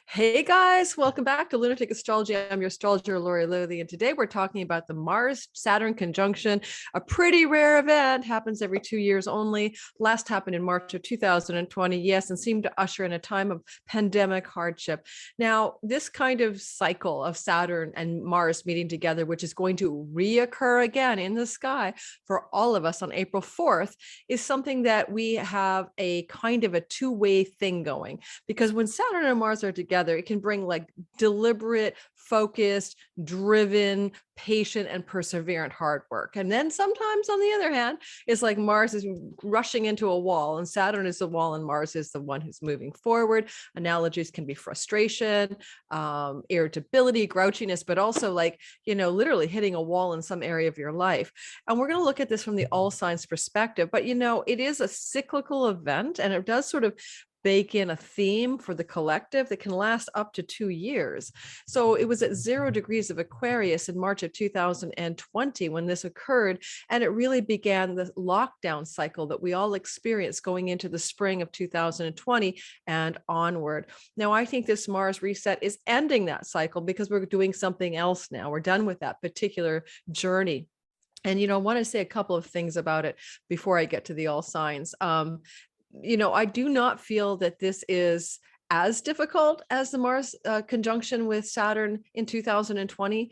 Hey guys, welcome back to Lunatic Astrology. I'm your astrologer, Lori Lothy, and today we're talking about the Mars-Saturn conjunction, a pretty rare event, happens every 2 years only. Last happened in March of 2020, yes, and seemed to usher in a time of pandemic hardship. Now, this kind of cycle of Saturn and Mars meeting together, which is going to reoccur again in the sky for all of us on April 4th, is something that we have a kind of a two-way thing going. Because when Saturn and Mars are together, it can bring like deliberate, focused, driven, patient, and perseverant hard work. And then sometimes, on the other hand, it's like Mars is rushing into a wall, and Saturn is the wall, and Mars is the one who's moving forward. Analogies can be frustration, irritability, grouchiness, but also like, literally hitting a wall in some area of your life. And we're going to look at this from the all signs perspective. But, it is a cyclical event, and it does sort of bake in a theme for the collective that can last up to 2 years. So it was at 0 degrees of Aquarius in March of 2020 when this occurred, and it really began the lockdown cycle that we all experienced going into the spring of 2020 and onward. Now, I think this Mars reset is ending that cycle because we're doing something else now. We're done with that particular journey. And, I want to say a couple of things about it before I get to the all signs. I do not feel that this is as difficult as the Mars conjunction with Saturn in 2020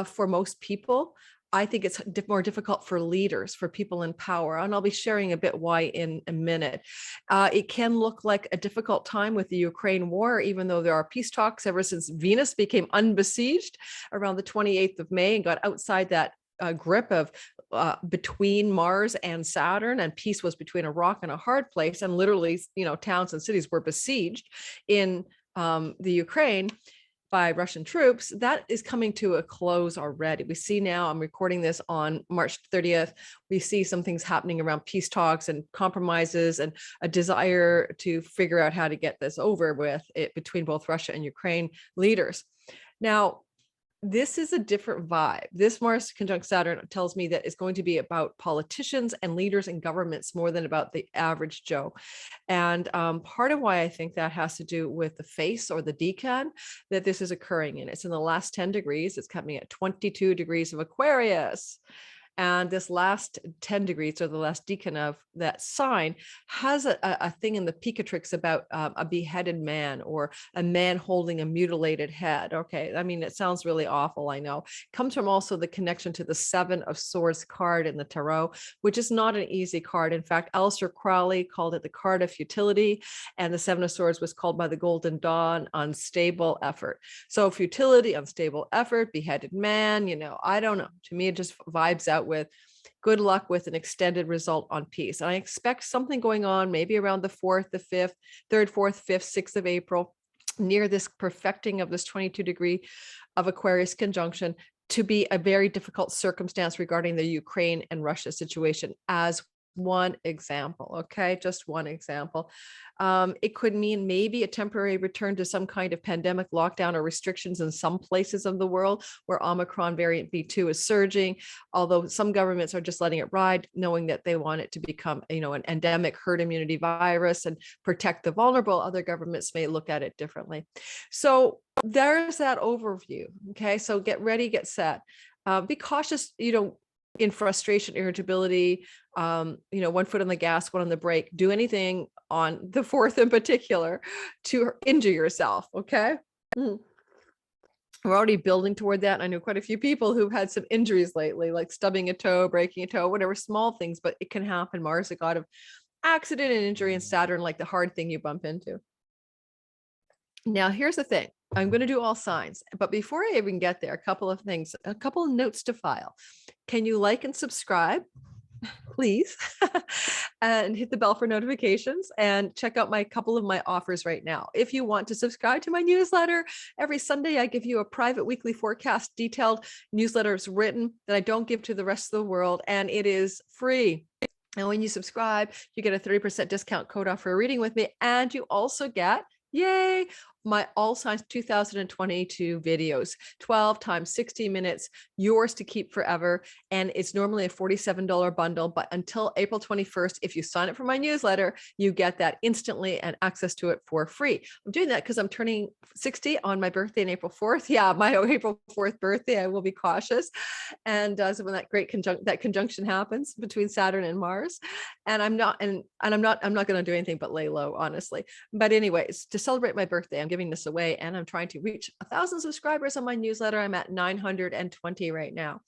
for most people. I think it's more difficult for leaders, for people in power. And I'll be sharing a bit why in a minute. It can look like a difficult time with the Ukraine war, even though there are peace talks ever since Venus became unbesieged around the 28th of May and got outside that grip of between Mars and Saturn, and peace was between a rock and a hard place, and literally, towns and cities were besieged in the Ukraine by Russian troops. That is coming to a close already. We see now, I'm recording this on March 30th, we see some things happening around peace talks and compromises and a desire to figure out how to get this over with it between both Russia and Ukraine leaders. Now, this is a different vibe. This Mars conjunct Saturn tells me that it's going to be about politicians and leaders and governments more than about the average Joe. And part of why I think that has to do with the face or the decan that this is occurring in. It's in the last 10 degrees. It's coming at 22 degrees of Aquarius. And this last 10 degrees, or the last decan of that sign, has a thing in the Picatrix about a beheaded man or a man holding a mutilated head. Okay, I mean, it sounds really awful, I know. It comes from also the connection to the 7 of Swords card in the Tarot, which is not an easy card. In fact, Aleister Crowley called it the card of futility, and the 7 of Swords was called by the Golden Dawn unstable effort. So futility, unstable effort, beheaded man, I don't know. To me, it just vibes out with good luck with an extended result on peace. And I expect something going on maybe around the 4th, the 5th, 3rd, 4th, 5th, 6th of April, near this perfecting of this 22 degree of Aquarius conjunction, to be a very difficult circumstance regarding the Ukraine and Russia situation as one example. Okay, just one example. It could mean maybe a temporary return to some kind of pandemic lockdown or restrictions in some places of the world where Omicron variant B2 is surging, although some governments are just letting it ride, knowing that they want it to become, an endemic herd immunity virus and protect the vulnerable. Other governments may look at it differently. So there's that overview. Okay, so get ready, get set. Be cautious, in frustration, irritability, 1 foot on the gas, 1 on the brake. Do anything on the 4th in particular to injure yourself. Okay. We're already building toward that. I know quite a few people who've had some injuries lately, like stubbing a toe, breaking a toe, whatever, small things, but it can happen. Mars, a god of accident and injury, and Saturn, like the hard thing you bump into. Now, here's the thing. I'm going to do all signs, but before I even get there, a couple of things, a couple of notes to file. Can you like and subscribe, please, and hit the bell for notifications, and check out my couple of my offers right now. If you want to subscribe to my newsletter, every Sunday I give you a private weekly forecast, detailed newsletters written that I don't give to the rest of the world, and it is free. And when you subscribe, you get a 30% discount code off for a reading with me, and you also get Yay. My all signs 2022 videos, 12 times 60 minutes, yours to keep forever. And it's normally a $47 bundle, but until April 21st, if you sign up for my newsletter, you get that instantly and access to it for free. I'm doing that because I'm turning 60 on my birthday on April 4th. Yeah, my April 4th birthday, I will be cautious. And so when that conjunction happens between Saturn and Mars, and I'm not going to do anything but lay low, honestly. But anyways, to celebrate my birthday, I'm giving this away, and I'm trying to reach 1,000 subscribers on my newsletter. I'm at 920 right now.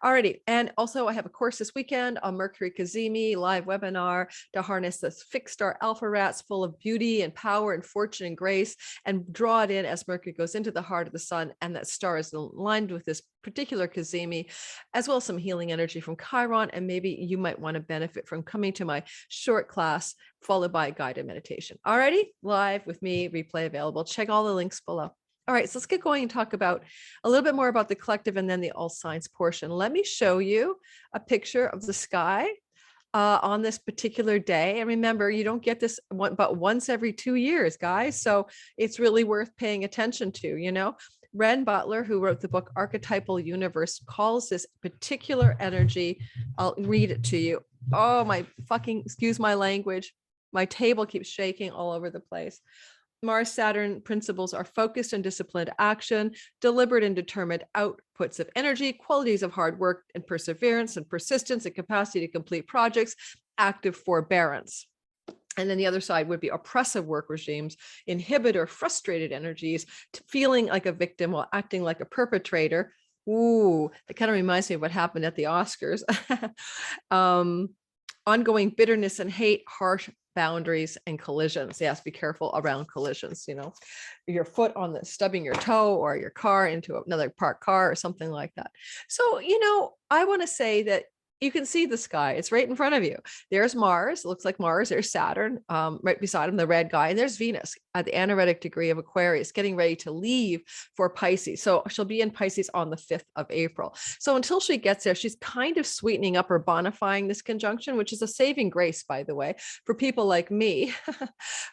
Alrighty. And also I have a course this weekend on Mercury Cazimi live webinar to harness this fixed star alpha rats full of beauty and power and fortune and grace, and draw it in as Mercury goes into the heart of the sun, and that star is aligned with this particular Cazimi, as well as some healing energy from Chiron. And maybe you might want to benefit from coming to my short class followed by a guided meditation. Alrighty, live with me, replay available. Check all the links below. All right, so let's get going and talk about a little bit more about the collective and then the all signs portion. Let me show you a picture of the sky on this particular day. And remember, you don't get this but once every 2 years, guys. So it's really worth paying attention to, you know. Ren Butler, who wrote the book Archetypal Universe, calls this particular energy, I'll read it to you. Oh, my fucking, excuse my language. My table keeps shaking all over the place. Mars Saturn principles are focused and disciplined action, deliberate and determined outputs of energy, qualities of hard work and perseverance and persistence and capacity to complete projects, active forbearance. And then the other side would be oppressive work regimes, inhibit or frustrated energies, feeling like a victim while acting like a perpetrator. Ooh, that kind of reminds me of what happened at the Oscars. Ongoing bitterness and hate, harsh boundaries and collisions. Yes, be careful around collisions, you know, your foot on the stubbing your toe or your car into another parked car or something like that. So, you know, I want to say that you can see the sky. It's right in front of you. There's Mars. It looks like Mars. There's Saturn right beside him, the red guy. And there's Venus at the anaretic degree of Aquarius, getting ready to leave for Pisces. So she'll be in Pisces on the 5th of April. So until she gets there, she's kind of sweetening up or bonifying this conjunction, which is a saving grace, by the way, for people like me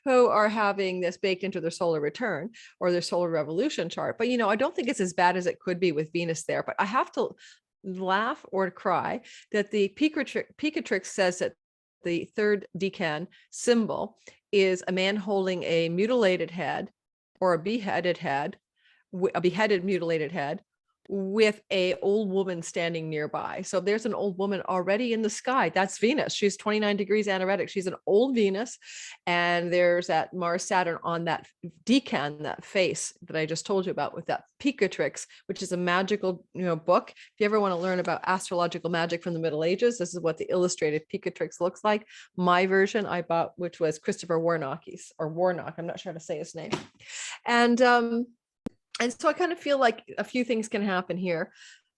who are having this baked into their solar return or their solar revolution chart. But, you know, I don't think it's as bad as it could be with Venus there. But I have to laugh or cry that the Picatrix says that the third decan symbol is a man holding a mutilated head or a beheaded mutilated head with a old woman standing nearby. So there's an old woman already in the sky. That's Venus. She's 29 degrees anaretic. She's an old Venus. And there's that Mars Saturn on that decan, that face that I just told you about with that Picatrix, which is a magical, you know, book. If you ever want to learn about astrological magic from the Middle Ages, this is what the illustrated Picatrix looks like. My version I bought, which was Christopher Warnock's, or Warnock, I'm not sure how to say his name. And so I kind of feel like a few things can happen here.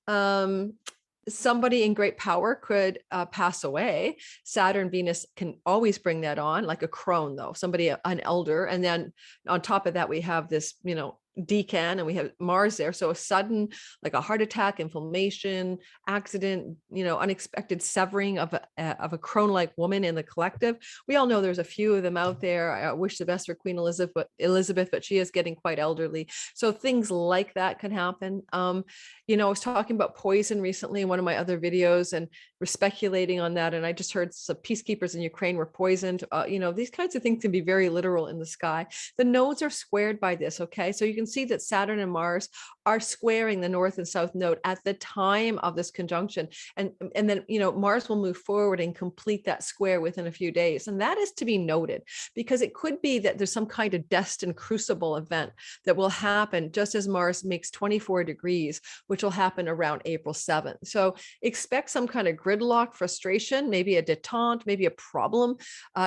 Somebody in great power could pass away. Saturn, Venus can always bring that on, like a crone, though, somebody, an elder. And then on top of that, we have this, you know, decan, and we have Mars there. So a sudden, like a heart attack, inflammation, accident, you know, unexpected severing of a crone-like woman in the collective. We all know there's a few of them out there. I wish the best for Queen Elizabeth, but she is getting quite elderly. So things like that can happen. You know, I was talking about poison recently in one of my other videos, and we're speculating on that. And I just heard some peacekeepers in Ukraine were poisoned. You know, these kinds of things can be very literal in the sky. The nodes are squared by this. Okay. So you can see that Saturn and Mars are squaring the north and south node at the time of this conjunction. And then, you know, Mars will move forward and complete that square within a few days. And that is to be noted, because it could be that there's some kind of destined crucible event that will happen just as Mars makes 24 degrees, which will happen around April 7th. So expect some kind of gridlock, frustration, maybe a detente, maybe a problem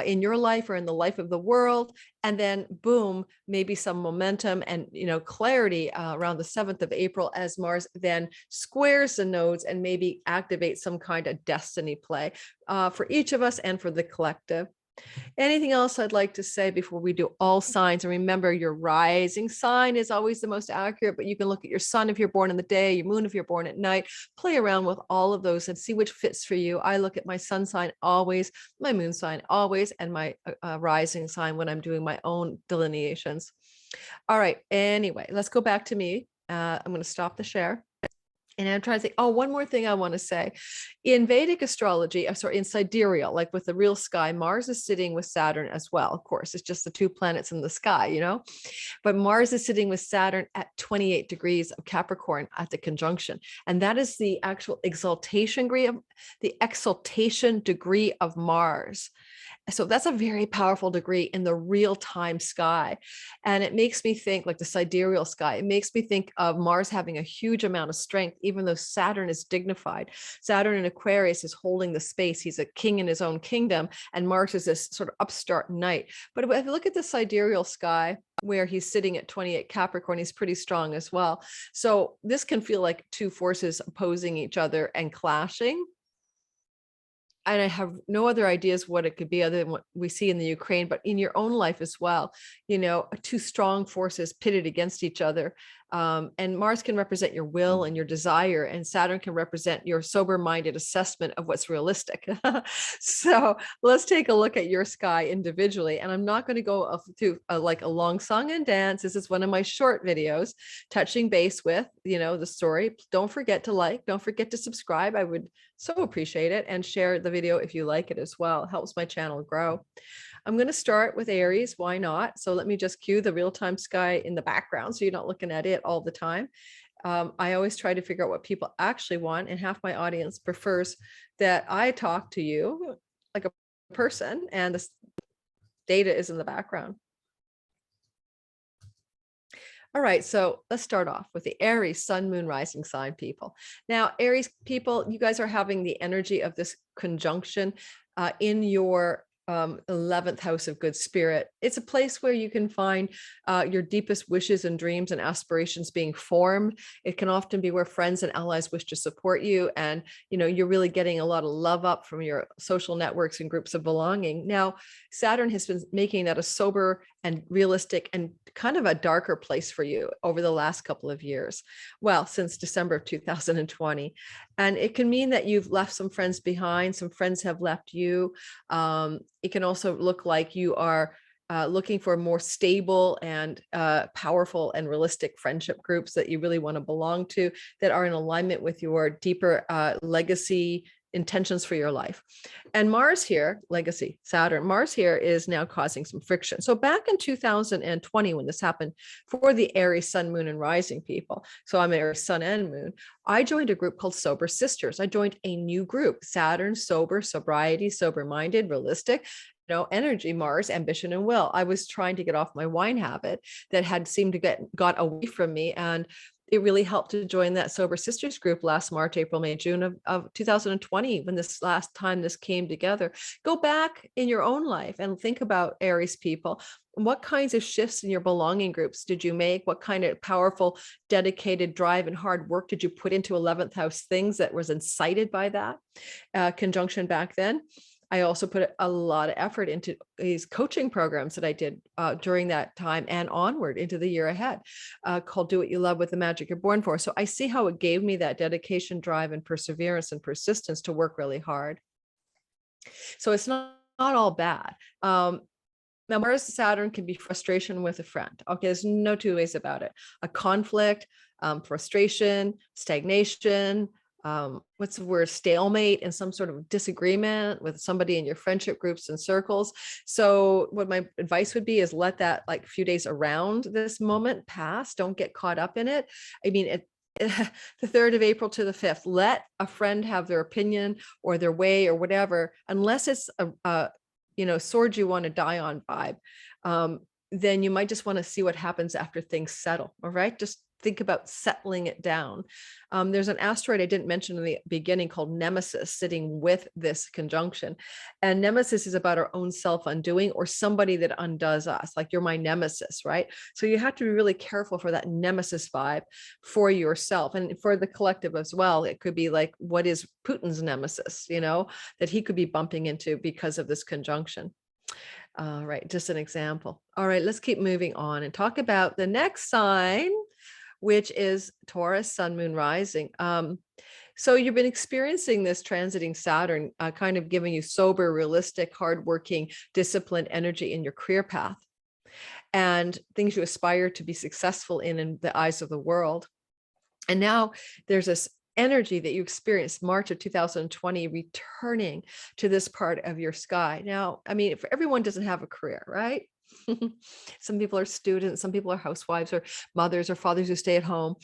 in your life or in the life of the world. And then boom, maybe some momentum and, you know, clarity around the 7th of April as Mars then squares the nodes and maybe activates some kind of destiny play for each of us and for the collective. Anything else I'd like to say before we do all signs? And remember, your rising sign is always the most accurate, but you can look at your sun if you're born in the day, your moon if you're born at night, play around with all of those and see which fits for you. I look at my sun sign always, my moon sign always, and my rising sign when I'm doing my own delineations. All right. Anyway, let's go back to me. I'm going to stop the share. And I'm trying to think, oh, one more thing I want to say. In Vedic astrology, in sidereal, like with the real sky, Mars is sitting with Saturn as well. Of course, it's just the two planets in the sky, you know, but Mars is sitting with Saturn at 28 degrees of Capricorn at the conjunction. And that is the actual exaltation degree of Mars. So that's a very powerful degree in the real-time sky. And it makes me think, like the sidereal sky, it makes me think of Mars having a huge amount of strength, even though Saturn is dignified. Saturn in Aquarius is holding the space. He's a king in his own kingdom. And Mars is this sort of upstart knight. But if you look at the sidereal sky, where he's sitting at 28 Capricorn, he's pretty strong as well. So this can feel like two forces opposing each other and clashing. And I have no other ideas what it could be other than what we see in the Ukraine, but in your own life as well, you know, two strong forces pitted against each other. And Mars can represent your will and your desire, and Saturn can represent your sober-minded assessment of what's realistic. So let's take a look at your sky individually. And I'm not going to go through like a long song and dance. This is one of my short videos, touching base with, you know, the story. Don't forget to like, don't forget to subscribe. I would so appreciate it, and share the video if you like it as well. It helps my channel grow. I'm going to start with Aries. Why not? So let me just cue the real-time sky in the background so you're not looking at it all the time. I always try to figure out what people actually want, and half my audience prefers that I talk to you like a person and the data is in the background. All right, so let's start off with the Aries sun, moon, rising sign people. Now, Aries people, you guys are having the energy of this conjunction in your 11th house of good spirit. It's a place where you can find your deepest wishes and dreams and aspirations being formed. It can often be where friends and allies wish to support you, and you know, you're really getting a lot of love up from your social networks and groups of belonging. Now, Saturn has been making that a sober and realistic and kind of a darker place for you over the last couple of years. Well, since December of 2020. And it can mean that you've left some friends behind, some friends have left you. It can also look like you are looking for more stable and powerful and realistic friendship groups that you really want to belong to, that are in alignment with your deeper legacy intentions for your life. And Mars here, legacy, Saturn, Mars here is now causing some friction. So back in 2020, when this happened for the Aries sun, moon, and rising people, so I'm Aries sun and moon, I joined a group called Sober Sisters. I joined a new group, Saturn, sober, sobriety, sober-minded, realistic, you know, energy, Mars, ambition, and will. I was trying to get off my wine habit that had seemed to got away from me. And it really helped to join that Sober Sisters group last March, April, May, June of 2020, when this last time this came together. Go back in your own life and think about Aries people. What kinds of shifts in your belonging groups did you make? What kind of powerful, dedicated drive and hard work did you put into 11th house things that was incited by that conjunction back then? I also put a lot of effort into these coaching programs that I did during that time and onward into the year ahead, called Do What You Love with the Magic You're Born For. So I see how it gave me that dedication, drive, and perseverance and persistence to work really hard. So it's not all bad. Now, Mars Saturn can be frustration with a friend. Okay, there's no two ways about it. A conflict, frustration, stagnation, what's the word, stalemate, and some sort of disagreement with somebody in your friendship groups and circles. So what my advice would be is let that like few days around this moment pass. Don't get caught up in it. I mean, the 3rd of April to the 5th, let a friend have their opinion or their way or whatever, unless it's a you know, sword you want to die on vibe. Then you might just want to see what happens after things settle. All right, just think about settling it down. There's an asteroid I didn't mention in the beginning called Nemesis sitting with this conjunction. And Nemesis is about our own self-undoing, or somebody that undoes us, like you're my nemesis, right? So you have to be really careful for that nemesis vibe for yourself and for the collective as well. It could be like, what is Putin's nemesis, you know, that he could be bumping into because of this conjunction. All right, just an example. All right, let's keep moving on and talk about the next sign, which is Taurus, Sun, Moon, Rising. So you've been experiencing this transiting Saturn, kind of giving you sober, realistic, hardworking, disciplined energy in your career path and things you aspire to be successful in the eyes of the world. And now there's this energy that you experienced March of 2020 returning to this part of your sky. Now, I mean, if everyone doesn't have a career, right? Some people are students, some people are housewives or mothers or fathers who stay at home.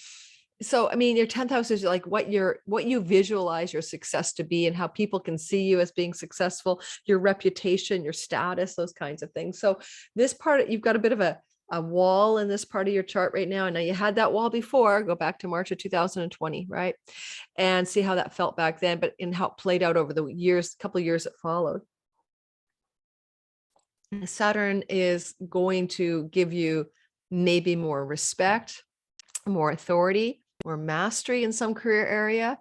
So, I mean, your 10th house is like what you visualize your success to be and how people can see you as being successful, your reputation, your status, those kinds of things. So this part, you've got a bit of a wall in this part of your chart right now. And now you had that wall before, go back to March of 2020, right? And see how that felt back then, but in how it played out over the years, couple of years that followed. Saturn is going to give you maybe more respect, more authority, more mastery in some career area.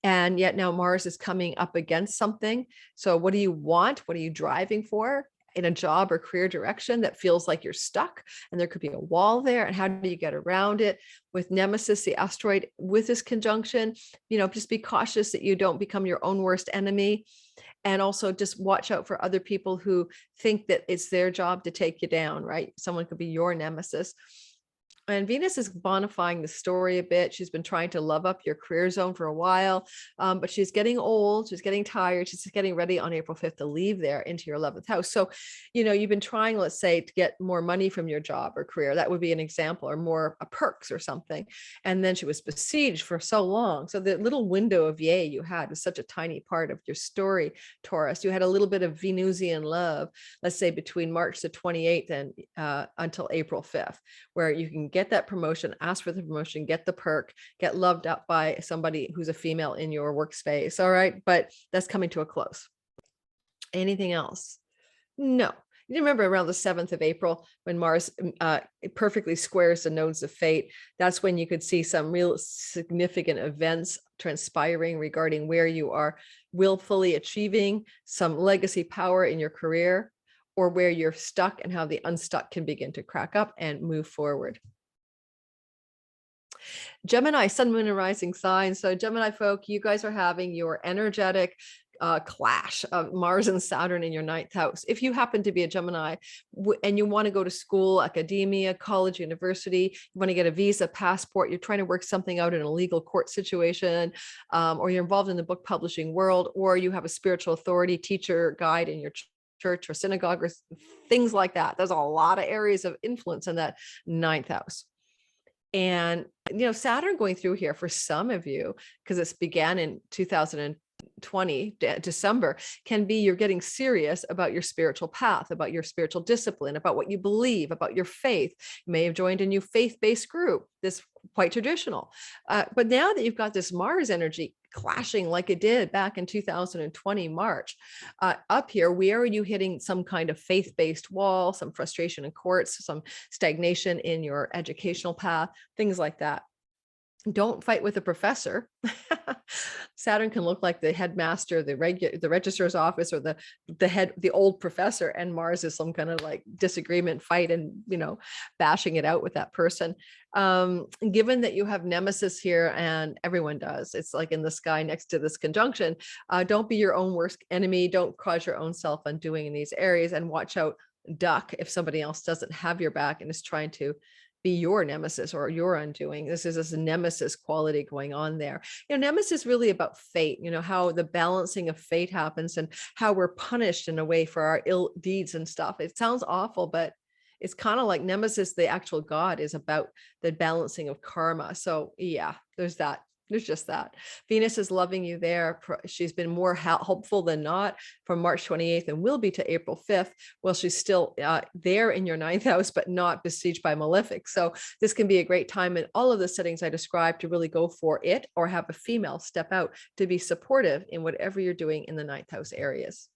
And yet now Mars is coming up against something. So what do you want? What are you driving for in a job or career direction that feels like you're stuck? And there could be a wall there. And how do you get around it? With Nemesis, the asteroid, with this conjunction, just be cautious that you don't become your own worst enemy. And also just watch out for other people who think that it's their job to take you down, right? Someone could be your nemesis. And Venus is bonifying the story a bit. She's been trying to love up your career zone for a while, but she's getting old. She's getting tired. She's getting ready on April 5th to leave there into your 11th house. So, you've been trying, let's say, to get more money from your job or career. That would be an example, or more perks or something. And then she was besieged for so long. So the little window of yay you had was such a tiny part of your story, Taurus. You had a little bit of Venusian love, let's say between March the 28th and until April 5th, where you can get that promotion, ask for the promotion, get the perk, get loved up by somebody who's a female in your workspace. All right. But that's coming to a close. Anything else? No. You remember around the 7th of April when Mars perfectly squares the nodes of fate. That's when you could see some real significant events transpiring regarding where you are willfully achieving some legacy power in your career, or where you're stuck and how the unstuck can begin to crack up and move forward. Gemini, Sun, Moon, and Rising sign. So Gemini folk, you guys are having your energetic clash of Mars and Saturn in your 9th house. If you happen to be a Gemini and you want to go to school, academia, college, university, you want to get a visa, passport, you're trying to work something out in a legal court situation, or you're involved in the book publishing world, or you have a spiritual authority, teacher, guide in your church or synagogue or things like that. There's a lot of areas of influence in that 9th house. And, Saturn going through here for some of you, because it's began in 2020, December, can be you're getting serious about your spiritual path, about your spiritual discipline, about what you believe, about your faith. You may have joined a new faith-based group, this quite traditional. But now that you've got this Mars energy clashing like it did back in 2020 March, up here, where are you hitting some kind of faith-based wall, some frustration in courts, some stagnation in your educational path, things like that? Don't fight with a professor. Saturn can look like the headmaster, the registrar's office, or the old professor, and Mars is some kind of like disagreement, fight, and bashing it out with that person. Given that you have Nemesis here, and everyone does, it's like in the sky next to this conjunction. Don't be your own worst enemy. Don't cause your own self undoing in these areas, and watch out, duck if somebody else doesn't have your back and is trying to be your nemesis or your undoing. This is this nemesis quality going on there. Nemesis is really about fate, how the balancing of fate happens and how we're punished in a way for our ill deeds and stuff. It sounds awful, but it's kind of like Nemesis, the actual god, is about the balancing of karma. So yeah, there's that. There's just that. Venus is loving you there. She's been more helpful than not from March 28th and will be to April 5th. Well, she's still there in your 9th house, but not besieged by malefic. So this can be a great time in all of the settings I described to really go for it, or have a female step out to be supportive in whatever you're doing in the 9th house areas.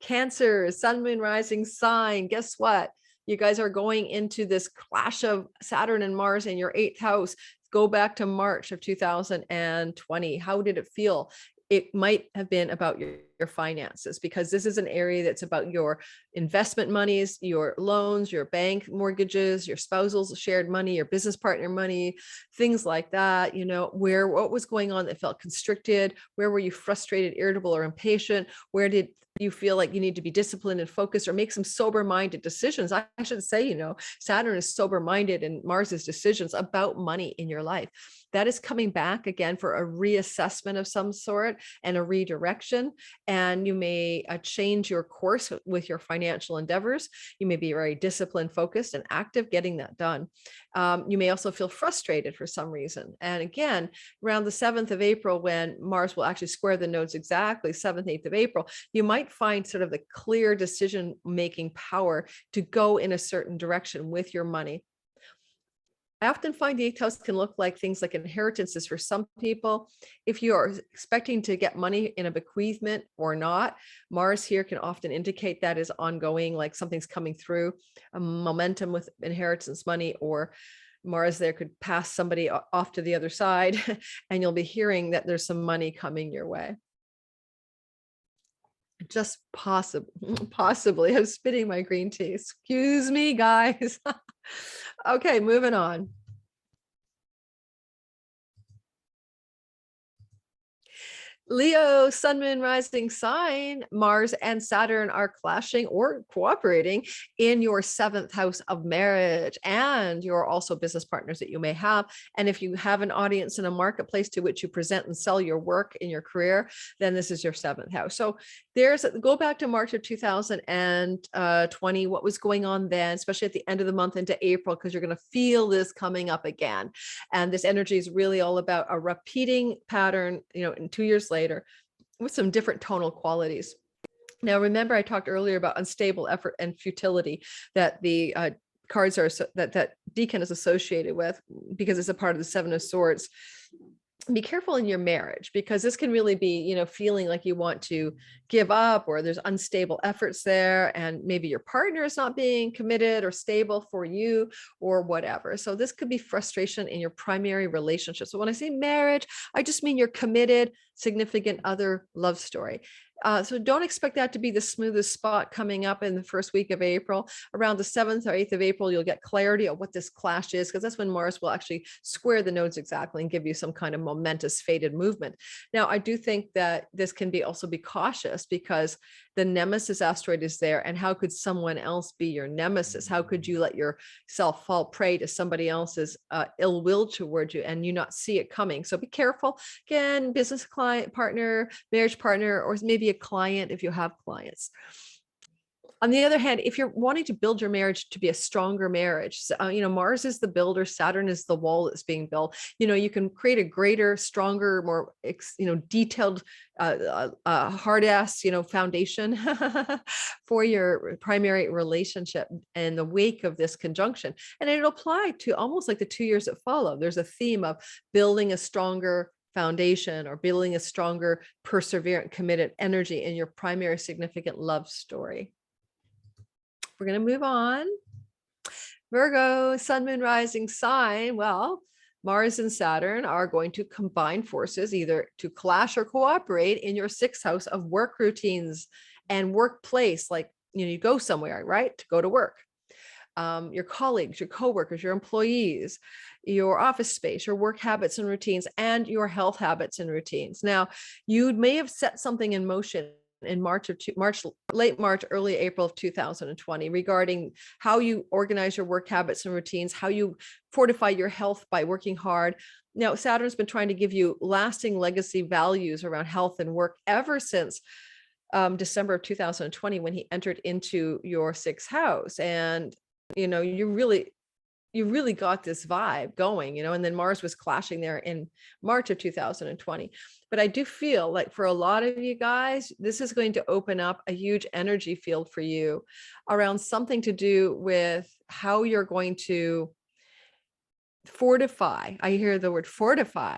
Cancer, Sun, Moon, Rising sign. Guess what? You guys are going into this clash of Saturn and Mars in your 8th house. Go back to March of 2020. How did it feel? It might have been about your your finances, because this is an area that's about your investment monies, your loans, your bank mortgages, your spousal shared money, your business partner money, things like that. You know, what was going on that felt constricted? Where were you frustrated, irritable, or impatient? Where did you feel like you need to be disciplined and focused, or make some sober-minded decisions? I should say, you know, Saturn is sober-minded and Mars is decisions about money in your life. That is coming back again for a reassessment of some sort and a redirection. And you may change your course with your financial endeavors. You may be very disciplined, focused, and active getting that done. You may also feel frustrated for some reason. And again, around the 7th of April, when Mars will actually square the nodes exactly, 7th, 8th of April, you might find sort of the clear decision-making power to go in a certain direction with your money. I often find the 8th house can look like things like inheritances for some people. If you are expecting to get money in a bequeathment or not, Mars here can often indicate that is ongoing, like something's coming through, a momentum with inheritance money, or Mars there could pass somebody off to the other side, and you'll be hearing that there's some money coming your way. Just possibly. I'm spitting my green tea. Excuse me, guys. Okay, moving on. Leo, sun, moon, rising sign, Mars and Saturn are clashing or cooperating in your 7th house of marriage, and you're also business partners that you may have. And if you have an audience in a marketplace to which you present and sell your work in your career, then this is your 7th house. So go back to March of 2020, what was going on then, especially at the end of the month into April, because you're going to feel this coming up again. And this energy is really all about a repeating pattern, you know, in 2 years later with some different tonal qualities. Now, remember, I talked earlier about unstable effort and futility that the cards are, that decan is associated with, because it's a part of the 7 of Swords. Be careful in your marriage, because this can really be, you know, feeling like you want to give up, or there's unstable efforts there, and maybe your partner is not being committed or stable for you or whatever. So this could be frustration in your primary relationship. So when I say marriage, I just mean your committed significant other love story. So don't expect that to be the smoothest spot coming up in the first week of April. Around the 7th or 8th of April, you'll get clarity of what this clash is, because that's when Mars will actually square the nodes exactly and give you some kind of momentous fated movement. Now, I do think that this can also be cautious, because the nemesis asteroid is there, and how could someone else be your nemesis? How could you let yourself fall prey to somebody else's ill will toward you and you not see it coming? So be careful. Again, business client, partner, marriage partner, or maybe a client if you have clients. On the other hand, if you're wanting to build your marriage to be a stronger marriage, you know, Mars is the builder, Saturn is the wall that's being built. You know, you can create a greater, stronger, more, you know, detailed, hard ass, you know, foundation for your primary relationship in the wake of this conjunction. And it'll apply to almost like the 2 years that follow. There's a theme of building a stronger foundation, or building a stronger, perseverant, committed energy in your primary significant love story. We're going to move on. Virgo, sun, moon, rising sign. Well, Mars and Saturn are going to combine forces, either to clash or cooperate in your 6th house of work routines and workplace. Like, you know, you go somewhere, right, to go to work. Your colleagues, your coworkers, your employees, your office space, your work habits and routines, and your health habits and routines. Now, you may have set something in motion in late March, early April of 2020, regarding how you organize your work habits and routines, how you fortify your health by working hard. Now, Saturn's been trying to give you lasting legacy values around health and work ever since December of 2020, when he entered into your 6th house. And, you know, you really got this vibe going, you know, and then Mars was clashing there in March of 2020. But I do feel like for a lot of you guys, this is going to open up a huge energy field for you around something to do with how you're going to fortify. I hear the word fortify,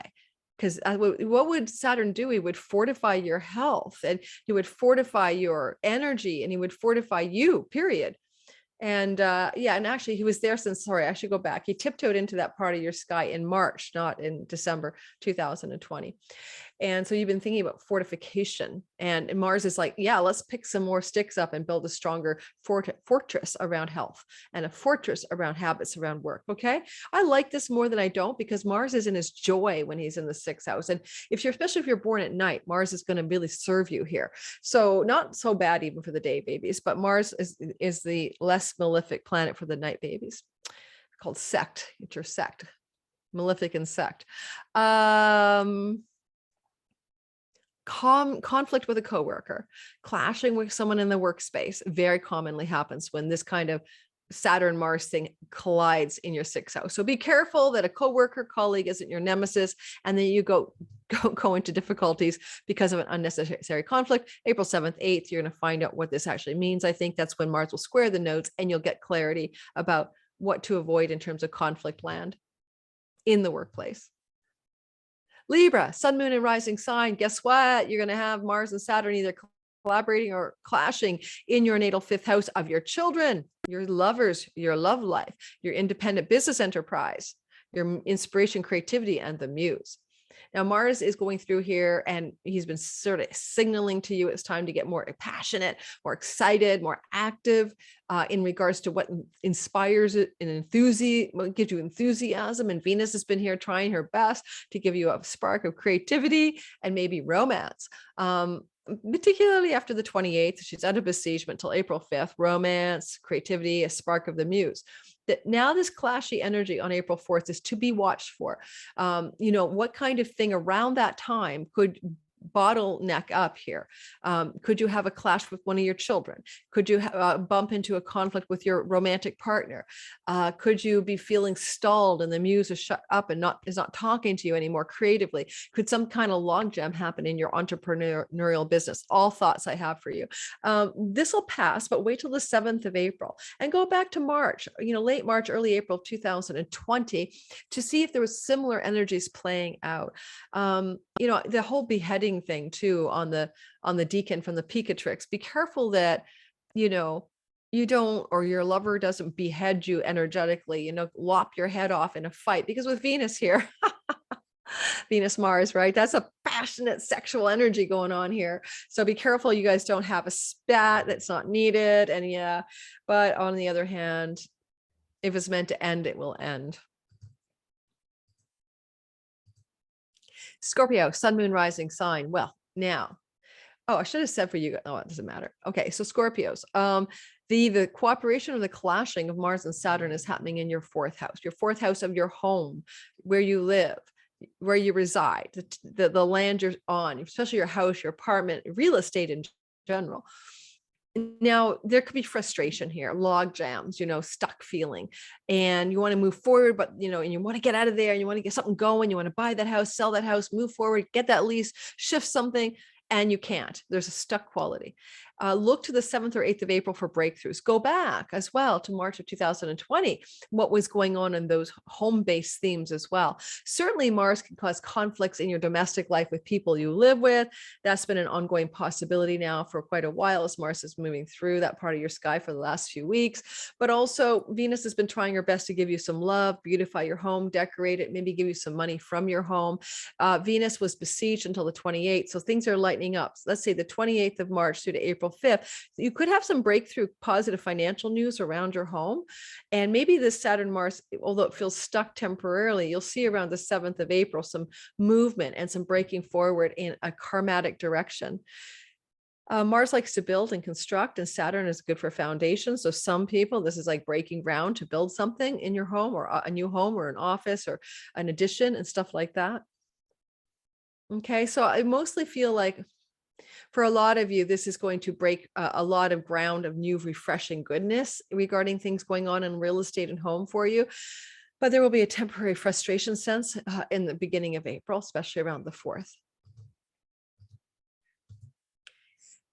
because what would Saturn do? He would fortify your health, and he would fortify your energy, and he would fortify you, period. And yeah, and actually he was there since, sorry, I should go back. He tiptoed into that part of your sky in March, not in December 2020. And so you've been thinking about fortification, and Mars is like, yeah, let's pick some more sticks up and build a stronger fortress around health and a fortress around habits, around work. Okay. I like this more than I don't, because Mars is in his joy when he's in the 6th house. And if you're, especially if you're born at night, Mars is going to really serve you here. So not so bad even for the day babies, but Mars is the less malefic planet for the night babies, called sect. It's your sect, malefic and sect. Conflict with a coworker, clashing with someone in the workspace very commonly happens when this kind of Saturn Mars thing collides in your 6th house. So be careful that a coworker, colleague isn't your nemesis, and then you go into difficulties because of an unnecessary conflict. April 7th, 8th, you're going to find out what this actually means. I think that's when Mars will square the nodes, and you'll get clarity about what to avoid in terms of conflict land in the workplace. Libra, sun, moon, and rising sign. Guess what? You're going to have Mars and Saturn either collaborating or clashing in your natal 5th house of your children, your lovers, your love life, your independent business enterprise, your inspiration, creativity, and the muse. Now, Mars is going through here, and he's been sort of signaling to you it's time to get more passionate, more excited, more active in regards to what inspires it and what gives you enthusiasm. And Venus has been here trying her best to give you a spark of creativity and maybe romance. Particularly after the 28th, she's out of besiegement until April 5th, romance, creativity, a spark of the muse. That now this clashy energy on April 4th is to be watched for. What kind of thing around that time could bottleneck up here? Could you have a clash with one of your children? Could you bump into a conflict with your romantic partner? Could you be feeling stalled and the muse is shut up and is not talking to you anymore creatively? Could some kind of logjam happen in your entrepreneurial business? All thoughts I have for you. This will pass, but wait till the 7th of April and go back to March, late March, early April 2020 to see if there was similar energies playing out. The whole beheading thing too on the deacon from the Picatrix. Be careful that you don't, or your lover doesn't behead you energetically, lop your head off in a fight, because with Venus here, Venus Mars, right? That's a passionate sexual energy going on here. So be careful you guys don't have a spat that's not needed. And but on the other hand, if it's meant to end, it will end. Scorpio, sun, moon, rising sign. Well, now, I should have said for you. Oh, it doesn't matter. Okay, so Scorpios, the cooperation or the clashing of Mars and Saturn is happening in your 4th house, your 4th house of your home, where you live, where you reside, the land you're on, especially your house, your apartment, real estate in general. Now, there could be frustration here, log jams, stuck feeling, and you want to move forward, but, and you want to get out of there and you want to get something going. You want to buy that house, sell that house, move forward, get that lease, shift something, and you can't. There's a stuck quality. Look to the 7th or 8th of April for breakthroughs. Go back as well to March of 2020, what was going on in those home-based themes as well. Certainly Mars can cause conflicts in your domestic life with people you live with. That's been an ongoing possibility now for quite a while as Mars is moving through that part of your sky for the last few weeks. But also Venus has been trying her best to give you some love, beautify your home, decorate it, maybe give you some money from your home. Venus was besieged until the 28th, so things are lightening up. So let's say the 28th of March through to April 5th, you could have some breakthrough positive financial news around your home. And maybe this Saturn Mars, although it feels stuck temporarily, you'll see around the 7th of April some movement and some breaking forward in a karmatic direction. Mars likes to build and construct, and Saturn is good for foundations. So some people, this is like breaking ground to build something in your home, or a new home, or an office, or an addition and stuff like that. Okay, so I mostly feel like for a lot of you, this is going to break a lot of ground of new, refreshing goodness regarding things going on in real estate and home for you. But there will be a temporary frustration sense in the beginning of April, especially around the 4th.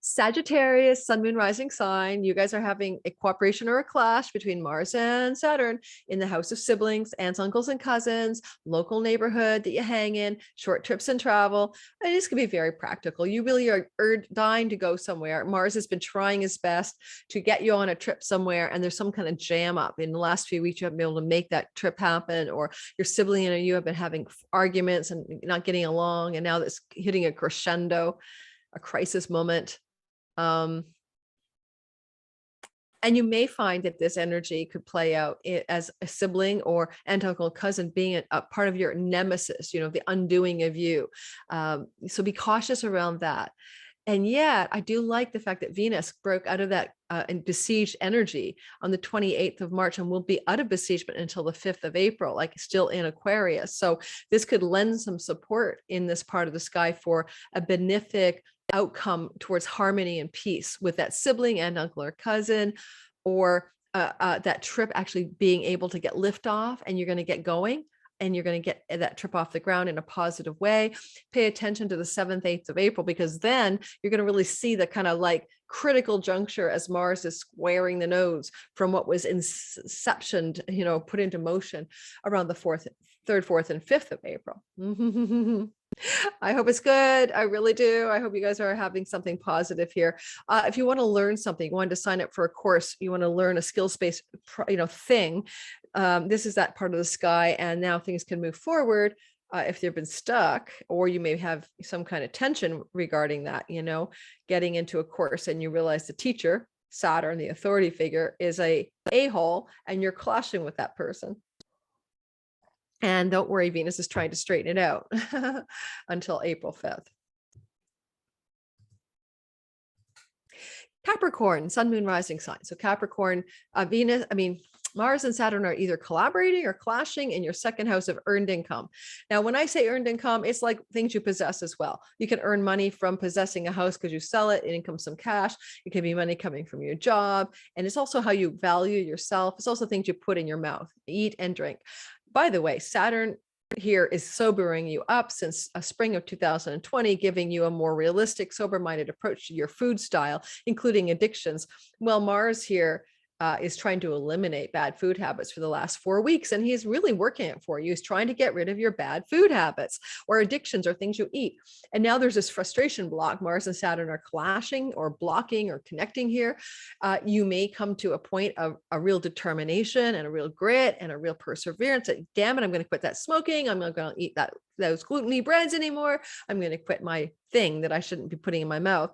Sagittarius, sun, moon, rising sign. You guys are having a cooperation or a clash between Mars and Saturn in the house of siblings, aunts, uncles, and cousins, local neighborhood that you hang in, short trips and travel. And this can be very practical. You really are dying to go somewhere. Mars has been trying his best to get you on a trip somewhere, and there's some kind of jam up. In the last few weeks, you haven't been able to make that trip happen, or your sibling and you have been having arguments and not getting along, and now that's hitting a crescendo, a crisis moment. And you may find that this energy could play out as a sibling or aunt, uncle, cousin being a part of your nemesis, you know, the undoing of you. So be cautious around that. And yet I do like the fact that Venus broke out of that besieged energy on the 28th of March and will be out of besiegement until the 5th of April, like still in Aquarius. So this could lend some support in this part of the sky for a benefic outcome towards harmony and peace with that sibling and uncle or cousin, or that trip actually being able to get lift off, and you're going to get going and you're going to get that trip off the ground in a positive way. Pay attention to the 7th, 8th of April, because then you're going to really see the kind of like critical juncture as Mars is squaring the nodes from what was inceptioned, you know, put into motion around the 3rd, 4th, and 5th of April. I hope it's good. I really do. I hope you guys are having something positive here. If you want to learn something, you want to sign up for a course, you want to learn a skill-based, you know, thing. This is that part of the sky, and now things can move forward. If they've been stuck, or you may have some kind of tension regarding that, you know, getting into a course and you realize the teacher, Saturn, the authority figure, is a-hole, and you're clashing with that person. And don't worry, Venus is trying to straighten it out until April 5th. Capricorn, sun, moon, rising sign. So Capricorn, Mars and Saturn are either collaborating or clashing in your second house of earned income. Now, when I say earned income, it's like things you possess as well. You can earn money from possessing a house because you sell it, income, some cash. It can be money coming from your job. And it's also how you value yourself. It's also things you put in your mouth, eat and drink. By the way, Saturn here is sobering you up since spring of 2020, giving you a more realistic, sober-minded approach to your food style, including addictions. Well, Mars here is trying to eliminate bad food habits for the last 4 weeks, and he's really working it for you. He's trying to get rid of your bad food habits or addictions or things you eat. And now there's this frustration block. Mars and Saturn are clashing or blocking or connecting here. You may come to a point of a real determination and a real grit and a real perseverance. That, damn it, I'm going to quit that smoking. I'm not going to eat those gluten-y breads anymore. I'm going to quit my thing that I shouldn't be putting in my mouth.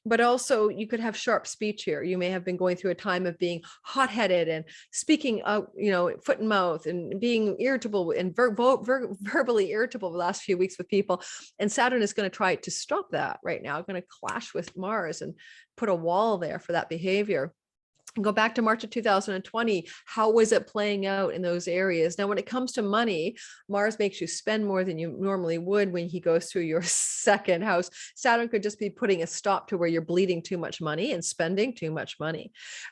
But also you could have sharp speech here. You may have been going through a time of being hot-headed and speaking out, you know, foot and mouth, and being irritable and verbally irritable the last few weeks with people. And Saturn is going to try to stop that right now. Going to clash with Mars and put a wall there for that behavior. Go back to March of 2020. How was it playing out in those areas? Now, when it comes to money, Mars makes you spend more than you normally would when he goes through your second house. Saturn could just be putting a stop to where you're bleeding too much money and spending too much money.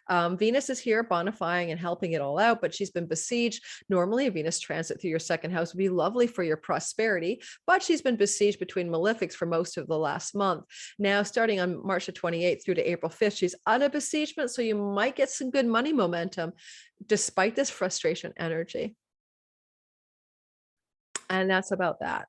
Venus is here bonifying and helping it all out, but she's been besieged. Normally, a Venus transit through your second house would be lovely for your prosperity, but she's been besieged between malefics for most of the last month. Now, starting on March the 28th through to April 5th, she's out of besiegement, so you might get some good money momentum despite this frustration energy. And that's about that.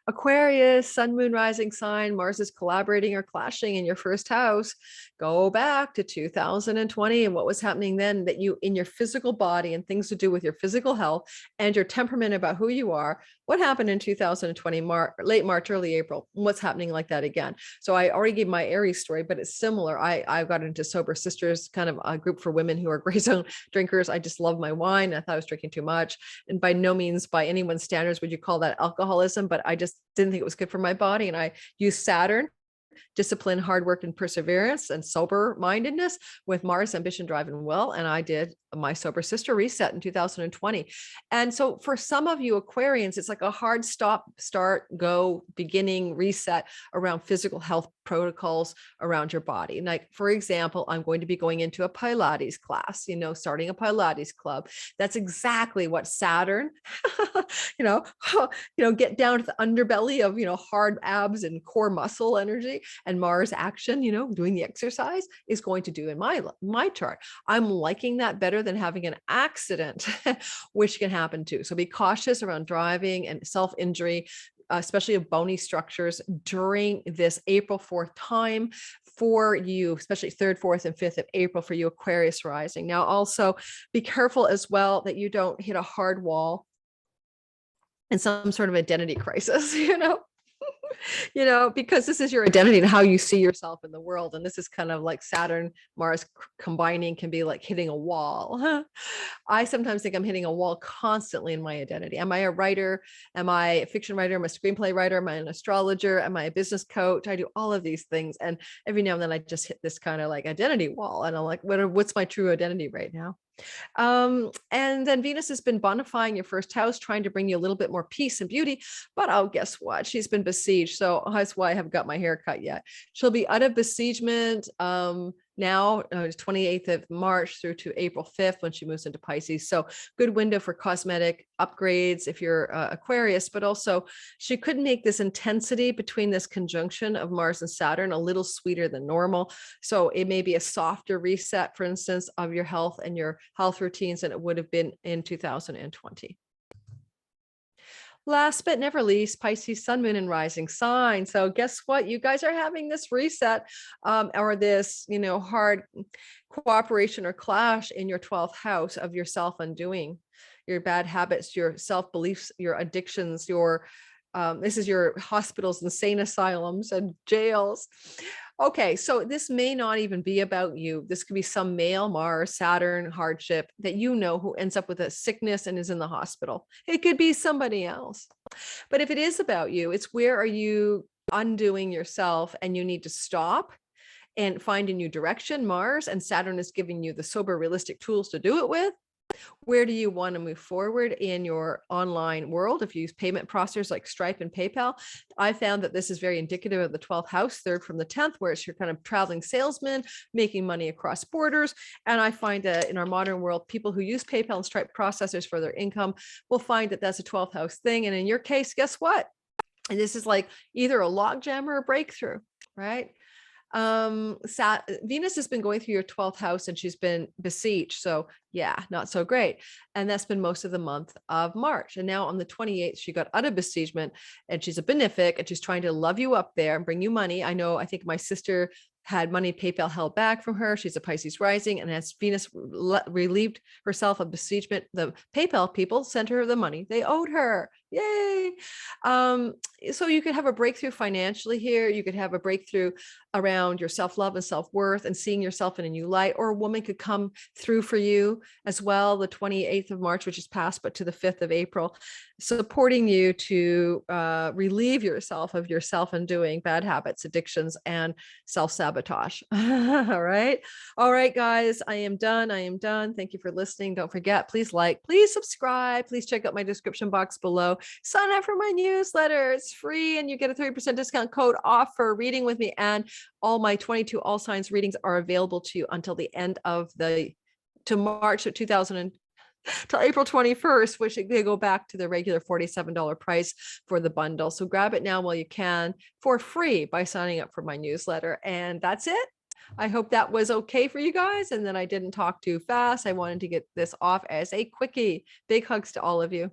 Aquarius, sun, moon, rising sign. Mars is collaborating or clashing in your first house. Go back to 2020 and what was happening then, that you, in your physical body and things to do with your physical health and your temperament about who you are. What happened in 2020, late March, early April? What's happening like that again? So I already gave my Aries story, but it's similar. I got into Sober Sisters, kind of a group for women who are gray zone drinkers. I just love my wine. I thought I was drinking too much. And by no means, by anyone's standards, would you call that alcoholism, but I just didn't think it was good for my body. And I used Saturn, discipline, hard work, and perseverance, and sober mindedness with Mars, ambition, drive, and will. And I did my Sober Sister reset in 2020. And so for some of you Aquarians, it's like a hard stop, start, go, beginning, reset around physical health, protocols around your body. Like, for example, I'm going to be going into a Pilates class, starting a Pilates club. That's exactly what Saturn, you know, get down to the underbelly of, hard abs and core muscle energy, and Mars action, doing the exercise, is going to do in my chart. I'm liking that better than having an accident, which can happen too. So be cautious around driving and self-injury, especially of bony structures during this April 4th time for you, especially 3rd, 4th, and 5th of April for you Aquarius rising. Now, also be careful as well that you don't hit a hard wall and some sort of identity crisis, because this is your identity and how you see yourself in the world. And this is kind of like Saturn, Mars combining can be like hitting a wall. I sometimes think I'm hitting a wall constantly in my identity. Am I a writer? Am I a fiction writer? Am I a screenplay writer? Am I an astrologer? Am I a business coach? I do all of these things. And every now and then I just hit this kind of like identity wall. And I'm like, what's my true identity right now? And then Venus has been bonifying your first house, trying to bring you a little bit more peace and beauty. But guess what? She's been besieged. So that's why I haven't got my hair cut yet. She'll be out of besiegement now, 28th of March through to April 5th when she moves into Pisces. So good window for cosmetic upgrades if you're Aquarius, but also she could make this intensity between this conjunction of Mars and Saturn a little sweeter than normal. So it may be a softer reset, for instance, of your health and your health routines than it would have been in 2020. Last but never least, Pisces, sun, moon, and rising sign. So guess what? You guys are having this reset or this, hard cooperation or clash in your 12th house of your self-undoing, your bad habits, your self-beliefs, your addictions, this is your hospitals, insane asylums, and jails. Okay, so this may not even be about you. This could be some male Mars, Saturn hardship that who ends up with a sickness and is in the hospital. It could be somebody else. But if it is about you, it's where are you undoing yourself and you need to stop and find a new direction. Mars and Saturn is giving you the sober, realistic tools to do it with. Where do you want to move forward in your online world? If you use payment processors like Stripe and PayPal, I found that this is very indicative of the 12th house, 3rd from the 10th, where it's your kind of traveling salesman, making money across borders. And I find that in our modern world, people who use PayPal and Stripe processors for their income will find that that's a 12th house thing. And in your case, guess what? And this is like either a logjam or a breakthrough, right? Venus has been going through your 12th house and she's been besieged. So yeah, not so great. And that's been most of the month of March. And now on the 28th, she got out of besiegement and she's a benefic and she's trying to love you up there and bring you money. I think my sister had money PayPal held back from her. She's a Pisces rising. And as Venus relieved herself of besiegement, the PayPal people sent her the money they owed her. Yay. So you could have a breakthrough financially here. You could have a breakthrough around your self-love and self-worth and seeing yourself in a new light, or a woman could come through for you as well, the 28th of March, which is past, but to the 5th of April, supporting you to relieve yourself of your self-undoing, bad habits, addictions, and self-sabotage. All right, guys, I am done. Thank you for listening. Don't forget, please like, please subscribe, please check out my description box below. Sign up for my newsletter. It's free and you get a 30% discount code off for reading with me. And all my 22 all signs readings are available to you until the end of to March of 2000 to April 21st, which they go back to the regular $47 price for the bundle. So grab it now while you can for free by signing up for my newsletter. And that's it. I hope that was okay for you guys and then I didn't talk too fast. I wanted to get this off as a quickie. Big hugs to all of you.